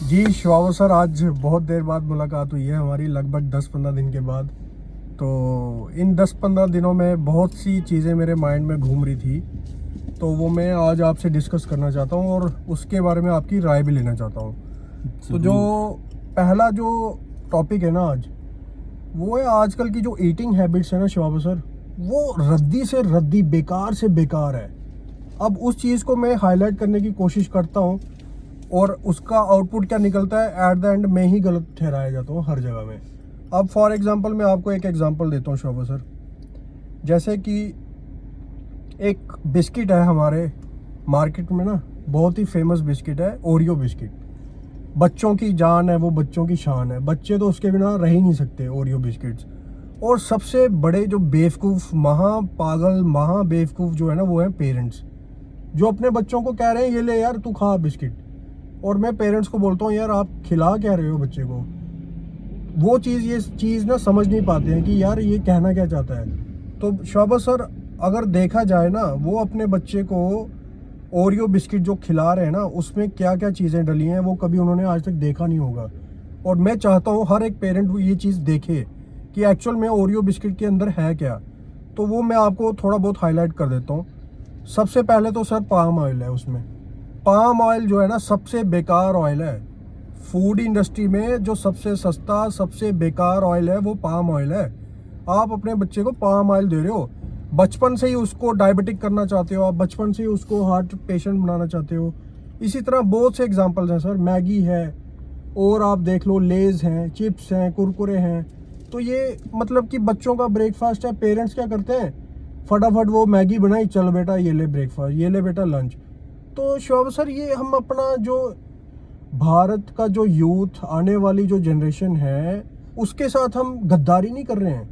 जी शिवावर sir, आज बहुत देर बाद मुलाकात हुई है हमारी, लगभग 10-15 दिन के बाद। तो इन 10-15 दिनों में बहुत सी चीज़ें मेरे माइंड में घूम रही थी, तो वो मैं आज आपसे डिस्कस करना चाहता हूँ और उसके बारे में आपकी राय भी लेना चाहता हूँ। तो जो पहला जो टॉपिक है ना आज, वो है आजकल की जो ईटिंग हैबिट्स है ना शिवावर सर, वो रद्दी से रद्दी, बेकार से बेकार है। अब उस चीज़ को मैं हाईलाइट करने की कोशिश करता हूँ और उसका आउटपुट क्या निकलता है, एट द एंड मैं ही गलत ठहराया जाता हूँ हर जगह में। अब फॉर एग्जांपल मैं आपको एक एग्जांपल देता हूँ शोभा सर। जैसे कि एक बिस्किट है हमारे मार्केट में ना, बहुत ही फेमस बिस्किट है, ओरियो बिस्किट। बच्चों की जान है वो, बच्चों की शान है, बच्चे तो उसके बिना रह ही नहीं सकते ओरियो बिस्किट्स। और सबसे बड़े जो बेवकूफ़, महा पागल, महा बेवकूफ़ जो है ना, वो है पेरेंट्स, जो अपने बच्चों को कह रहे हैं ये ले यार तू खा बिस्किट, और मैं पेरेंट्स को बोलता हूँ यार आप खिला क्या रहे हो बच्चे को। वो ये चीज़ ना समझ नहीं पाते हैं कि यार ये कहना क्या चाहता है। तो शोभा सर, अगर देखा जाए ना, वो अपने बच्चे को ओरियो बिस्किट जो खिला रहे हैं ना, उसमें क्या क्या चीज़ें डली हैं वो कभी उन्होंने आज तक देखा नहीं होगा। और मैं चाहता हूँ हर एक पेरेंट ये चीज़ देखे कि एक्चुअल में ओरियो बिस्किट के अंदर है क्या। तो वो मैं आपको थोड़ा बहुत हाईलाइट कर देता हूँ। सबसे पहले तो सर पाम ऑयल है उसमें। पाम ऑयल जो है ना, सबसे बेकार ऑयल है। फूड इंडस्ट्री में जो सबसे सस्ता, सबसे बेकार ऑयल है वो पाम ऑयल है। आप अपने बच्चे को पाम ऑयल दे रहे हो, बचपन से ही उसको डायबिटिक करना चाहते हो, आप बचपन से ही उसको हार्ट पेशेंट बनाना चाहते हो। इसी तरह बहुत से एग्जांपल्स हैं सर, मैगी है, और आप देख लो लेज हैं, चिप्स हैं, कुरकुरे हैं। तो ये मतलब कि बच्चों का ब्रेकफास्ट है। पेरेंट्स क्या करते हैं, फटाफट वो मैगी बनाई, चल बेटा ये ले ब्रेकफास्ट, ये ले बेटा लंच। तो शोभा सर, ये हम अपना जो भारत का जो यूथ, आने वाली जो जनरेशन है, उसके साथ हम गद्दारी नहीं कर रहे हैं।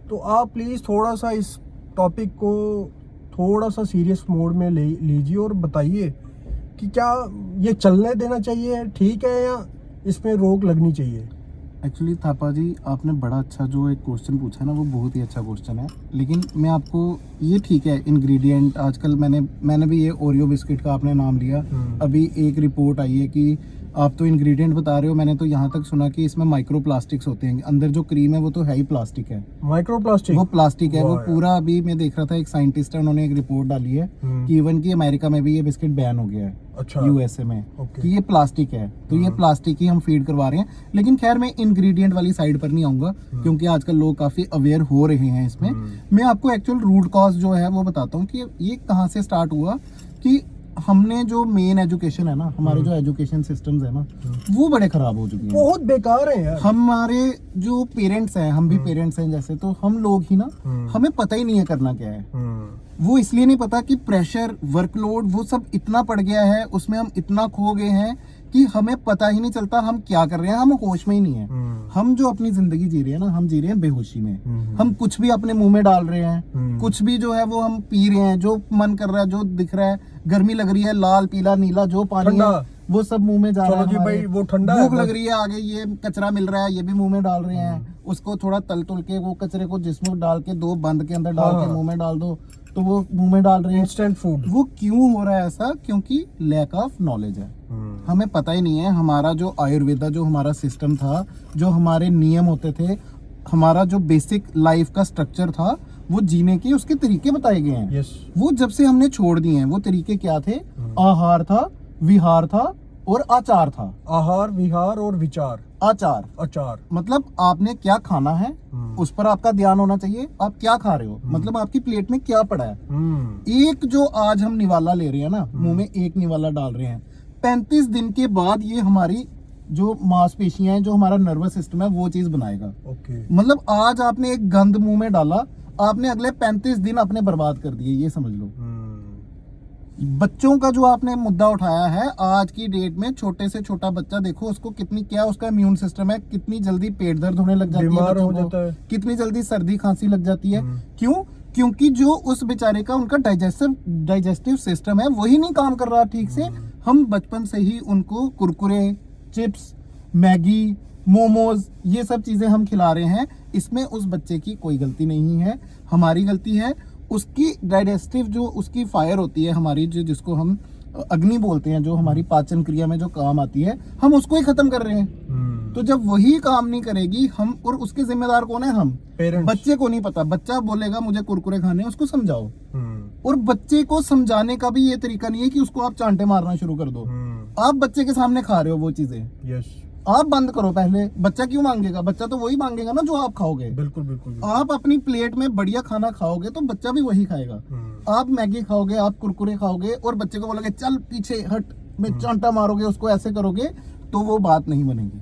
तो आप प्लीज़ थोड़ा सा इस टॉपिक को थोड़ा सा सीरियस मोड में ले लीजिए और बताइए कि क्या ये चलने देना चाहिए, ठीक है, या इसमें रोक लगनी चाहिए। एक्चुअली थापा जी, आपने बड़ा अच्छा जो एक क्वेश्चन पूछा ना, वो बहुत ही अच्छा क्वेश्चन है। लेकिन मैं आपको, ये ठीक है इंग्रेडिएंट, आजकल मैंने भी ये ओरियो बिस्किट का आपने नाम लिया, अभी एक रिपोर्ट आई है कि आप तो इंग्रेडिएंट बता रहे हो, मैंने तो यहाँ तक सुना कि इसमें माइक्रो प्लास्टिक्स होते हैं अंदर। जो क्रीम है वो तो है ही प्लास्टिक है, माइक्रो प्लास्टिक, वो प्लास्टिक है वो पूरा। अभी मैं देख रहा था, एक साइंटिस्ट है, उन्होंने एक रिपोर्ट डाली है कि इवन कि अमेरिका में भी ये बिस्किट बैन हो गया है, अच्छा, यूएसए में, कि ये प्लास्टिक है। तो ये प्लास्टिक ही हम फीड करवा रहे हैं। लेकिन खैर, मैं इंग्रेडिएंट वाली साइड पर नहीं आऊंगा, क्योंकि आजकल लोग काफी अवेयर हो रहे हैं इसमें। मैं आपको एक्चुअल रूट कॉज जो है वो बताता हूँ कि ये कहाँ से स्टार्ट हुआ। कि हमने जो मेन एजुकेशन है ना, हमारे जो एजुकेशन सिस्टम्स है ना, वो बड़े खराब हो चुके हैं, बहुत बेकार है यार। हमारे जो पेरेंट्स हैं, हम भी पेरेंट्स हैं जैसे, तो हम लोग ही ना, हमें पता ही नहीं है करना क्या है। वो इसलिए नहीं पता कि प्रेशर, वर्कलोड, वो सब इतना पड़ गया है, उसमें हम इतना खो गए हैं कि हमें पता ही नहीं चलता हम क्या कर रहे हैं, हम होश में ही नहीं है। हम जो अपनी जिंदगी जी रहे हैं ना, हम जी रहे हैं बेहोशी में। हम कुछ भी अपने मुंह में डाल रहे हैं, कुछ भी जो है वो हम पी रहे हैं, जो मन कर रहा है, जो दिख रहा है, गर्मी लग रही है, लाल पीला नीला जो पानी है वो सब मुंह में जा रहा है। जी भाई, वो ठंडा, भूख लग रही है, आगे ये कचरा मिल रहा है, ये भी मुंह में डाल रहे हैं। उसको थोड़ा तल तुल के वो कचरे को जिसमें डाल के, दो बंद के अंदर डाल के मुंह में डाल दो, तो वो मुंह में डाल रहे हैं इंस्टेंट फूड। वो क्यों हो रहा है ऐसा? क्योंकि लैक ऑफ नॉलेज है। हमें पता ही नहीं है। हमारा जो आयुर्वेदा, जो हमारा सिस्टम था, जो हमारे नियम होते थे, हमारा जो बेसिक लाइफ का स्ट्रक्चर था, वो जीने के उसके तरीके बताए गए हैं। yes. वो जब से हमने छोड़ दिए हैं, वो तरीके क्या थे? आहार था, विहार था और आचार था। आहार, विहार और विचार। आचार, आचार मतलब आपने क्या खाना है, उस पर आपका ध्यान होना चाहिए। आप क्या खा रहे हो, मतलब आपकी प्लेट में क्या पड़ा है। एक जो आज हम निवाला ले रहे हैं ना, मुंह में एक निवाला डाल रहे हैं, 35 दिन के बाद ये हमारी जो मांसपेशियां हैं, जो हमारा नर्वस सिस्टम है, वो चीज बनाएगा। मतलब आज आपने एक गंद मुंह में डाला, आपने अगले 35 दिन अपने बर्बाद कर दिए, ये समझ लो। बच्चों का जो आपने मुद्दा उठाया है, आज की डेट में छोटे से छोटा बच्चा देखो, उसको कितनी, क्या उसका इम्यून सिस्टम है, कितनी जल्दी पेट दर्द होने लग जाती है, बीमार हो जाता है, कितनी जल्दी सर्दी खांसी लग जाती है। क्यों? क्योंकि जो उस बेचारे का, उनका डाइजेस्टिव सिस्टम है, वही नहीं काम कर रहा ठीक से। हम बचपन से ही उनको कुरकुरे, चिप्स, मैगी, मोमोज, ये सब चीजें हम खिला रहे हैं। इसमें उस बच्चे की कोई गलती नहीं है, हमारी गलती है। उसकी डाइजेस्टिव जो उसकी फायर होती है हमारी, जो जिसको हम अग्नि बोलते हैं, जो हमारी पाचन क्रिया में जो काम आती है, हम उसको ही खत्म कर रहे हैं। तो जब वही काम नहीं करेगी हम, और उसके जिम्मेदार कौन है? हम पेरेंट्स। बच्चे को नहीं पता, बच्चा बोलेगा मुझे कुरकुरे खाने हैं, उसको समझाओ। और बच्चे को समझाने का भी ये तरीका नहीं है कि उसको आप चांटे मारना शुरू कर दो। आप बच्चे के सामने खा रहे हो वो चीजें, यस, आप बंद करो पहले। बच्चा क्यों मांगेगा? बच्चा तो वही मांगेगा ना जो आप खाओगे। बिल्कुल बिल्कुल। आप अपनी प्लेट में बढ़िया खाना खाओगे तो बच्चा भी वही खाएगा। आप मैगी खाओगे, आप कुरकुरे खाओगे और बच्चे को बोलोगे चल पीछे हट, में चांटा मारोगे उसको, ऐसे करोगे तो वो बात नहीं बनेगी।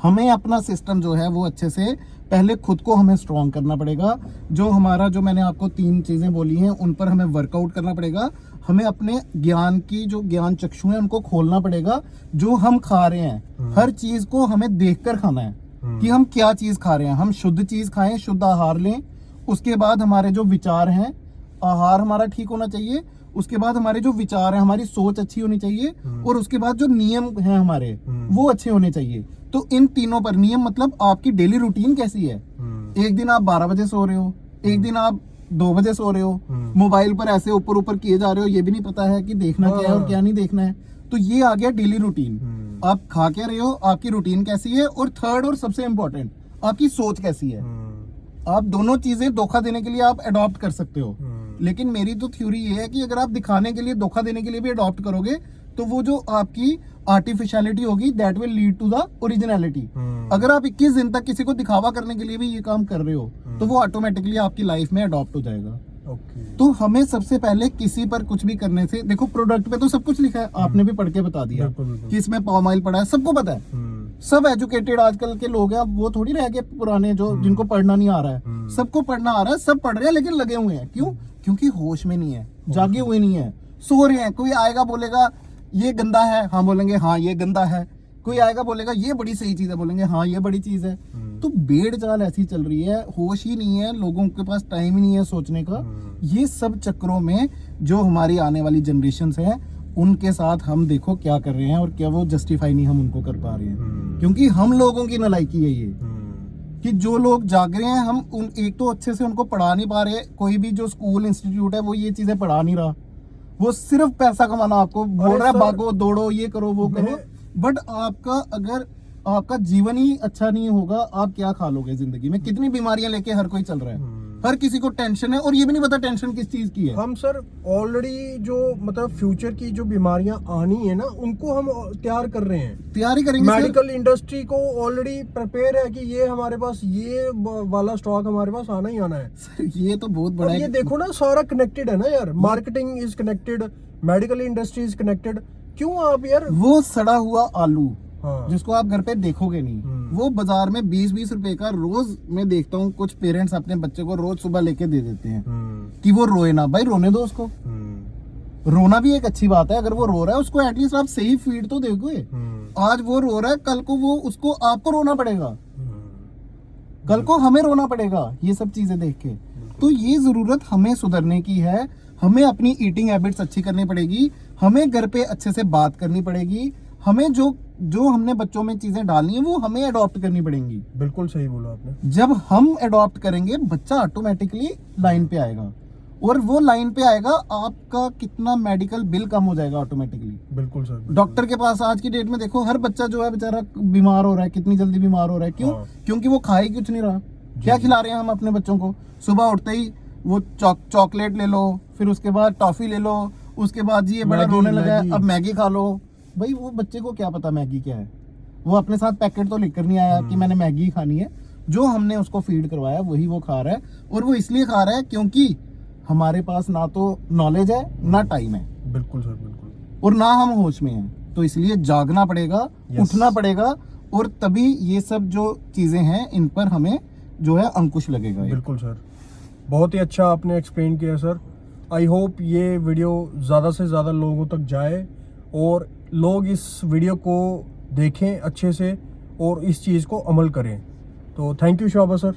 हमें अपना सिस्टम जो है वो अच्छे से पहले खुद को हमें स्ट्रॉन्ग करना पड़ेगा। जो हमारा, जो मैंने आपको 3 चीजें बोली हैं, उन पर हमें वर्कआउट करना पड़ेगा। हमें अपने ज्ञान की जो ज्ञान चक्षु है उनको खोलना पड़ेगा। जो हम खा रहे हैं हर चीज को हमें देखकर खाना है कि हम क्या चीज खा रहे हैं। हम शुद्ध चीज खाएं, शुद्ध आहार लें। उसके बाद हमारे जो विचार हैं, आहार हमारा ठीक होना चाहिए। उसके बाद हमारे जो विचार हैं, हमारी सोच अच्छी होनी चाहिए। और उसके बाद जो नियम हैं हमारे, वो अच्छे होने चाहिए। तो इन तीनों पर नियम मतलब आपकी डेली रूटीन कैसी है। एक दिन आप 12 बजे सो रहे हो, एक दिन आप 2 बजे सो रहे हो, मोबाइल पर ऐसे ऊपर ऊपर किए जा रहे हो, ये भी नहीं पता है कि देखना क्या है और क्या नहीं देखना है। तो ये आ गया डेली रूटीन। आप खा क्या रहे हो, आपकी रूटीन कैसी है। और थर्ड और सबसे इंपॉर्टेंट, आपकी सोच कैसी है। आप दोनों चीजें धोखा देने के लिए आप अडॉप्ट कर सकते हो। लेकिन मेरी तो थ्योरी ये है कि अगर आप दिखाने के लिए, धोखा देने के लिए भी अडॉप्ट करोगे तो वो जो आपकी आर्टिफिशियलिटी होगी, that will lead to the originality. अगर आप 21 दिन तक किसी को दिखावा करने के लिए भी ये काम कर रहे हो तो वो ऑटोमेटिकली आपकी लाइफ में अडॉप्ट हो जाएगा। तो हमें सबसे पहले किसी पर कुछ भी करने से, देखो प्रोडक्ट पे तो सब कुछ लिखा है, आपने भी पढ़ के बता दिया कि इसमें पाम ऑयल पड़ा है, सबको पता है। सब एजुकेटेड आजकल के लोग हैं, अब वो थोड़ी रह गए पुराने जो जिनको पढ़ना नहीं आ रहा है। सबको पढ़ना आ रहा है, सब पढ़ रहे हैं, लेकिन लगे हुए हैं। क्यों? क्योंकि होश में नहीं है, जागे हुए नहीं है, सो रहे हैं। कोई आएगा बोलेगा ये गंदा है, हाँ बोलेंगे हाँ ये गंदा है। कोई आएगा बोलेगा ये बड़ी सही चीज है, बोलेंगे हाँ ये बड़ी चीज है। तो भेड़ चाल ऐसी चल रही है, होश ही नहीं है, लोगों के पास टाइम ही नहीं है सोचने का। ये सब चक्रों में जो हमारी आने वाली जनरेशन है उनके साथ हम देखो क्या कर रहे हैं, और क्या वो जस्टिफाई नहीं हम उनको कर पा रहे हैं। क्योंकि हम लोगों की नालायकी है ये, कि जो लोग जाग रहे हैं, हम उन एक तो अच्छे से उनको पढ़ा नहीं पा रहे। कोई भी जो स्कूल इंस्टीट्यूट है वो ये चीजें पढ़ा नहीं रहा, वो सिर्फ पैसा कमाना आपको बोल रहा है, भागो दौड़ो ये करो वो करो। बट आपका अगर आपका जीवन ही अच्छा नहीं होगा, आप क्या खा लोगे जिंदगी में? कितनी बीमारियां लेके हर कोई चल रहा है, हर किसी को टेंशन है, और ये भी नहीं पता टेंशन किस चीज की है। हम सर ऑलरेडी जो मतलब फ्यूचर की जो बीमारियां आनी है ना, उनको हम तैयार कर रहे हैं, तैयारी करेंगे। मेडिकल इंडस्ट्री को ऑलरेडी प्रिपेयर है कि ये हमारे पास ये वाला स्टॉक हमारे पास आना ही आना है। सर ये तो बहुत बड़ा है। ये देखो ना, सारा कनेक्टेड है ना यार। Marketing is connected, medical industry is connected. क्यों आप यार, वो सड़ा हुआ आलू हाँ, जिसको आप घर पे देखोगे नहीं, वो बाजार में 20-20 रुपए का रोज मैं देखता हूँ। कुछ पेरेंट्स अपने बच्चे को रोज सुबह लेके दे देते हैं कि वो रोए ना। भाई रोने दो उसको, रोना भी एक अच्छी बात है। अगर वो रो रहा है उसको एटलीस्ट आप सही फीड तो दोगे। आज वो रो रहा है, कल को वो उसको आपको रोना पड़ेगा, कल को हमें रोना पड़ेगा ये सब चीजें देख के। तो ये जरूरत हमें सुधरने की है। हमें अपनी ईटिंग हैबिट्स अच्छी करनी पड़ेगी, हमें घर पे अच्छे से बात करनी पड़ेगी, हमें जो हमने बच्चों में चीजें डालनी है वो हमें अडॉप्ट करनी पड़ेंगी। बिल्कुल सही बोला आपने। जब हम अडॉप्ट करेंगे बच्चा ऑटोमेटिकली लाइन पे आएगा, और वो लाइन पे आएगा, आपका कितना मेडिकल बिल कम हो जाएगा ऑटोमेटिकली। बिल्कुल सर। डॉक्टर के पास आज की डेट में देखो, हर बच्चा जो है बेचारा बीमार हो रहा है, कितनी जल्दी बीमार हो रहा है। क्यों? हाँ। क्योंकि वो खाए कुछ नहीं रहा। क्या खिला रहे हैं हम अपने बच्चों को? सुबह उठते ही वो चॉकलेट ले लो, फिर उसके बाद टॉफी ले लो, उसके बाद जी ये बड़ा रोने लगा है अब मैगी खा लो। भाई वो बच्चे को क्या पता मैगी क्या है? वो अपने साथ पैकेट तो लेकर नहीं आया कि मैंने मैगी खानी है। जो हमने उसको फीड करवाया वही वो खा रहा है, और वो इसलिए खा रहा है क्योंकि हमारे पास ना तो नॉलेज है ना टाइम है। बिल्कुल सर, बिल्कुल। और ना हम होश में हैं। तो इसलिए जागना पड़ेगा, उठना पड़ेगा, और तभी ये सब जो चीजें हैं इन पर हमें जो है अंकुश लगेगा। बिल्कुल सर, बहुत ही अच्छा आपने एक्सप्लेन किया सर। आई होप ये वीडियो ज़्यादा से ज़्यादा लोगों तक जाए और लोग इस वीडियो को देखें अच्छे से और इस चीज़ को अमल करें। तो थैंक यू शोभा सर।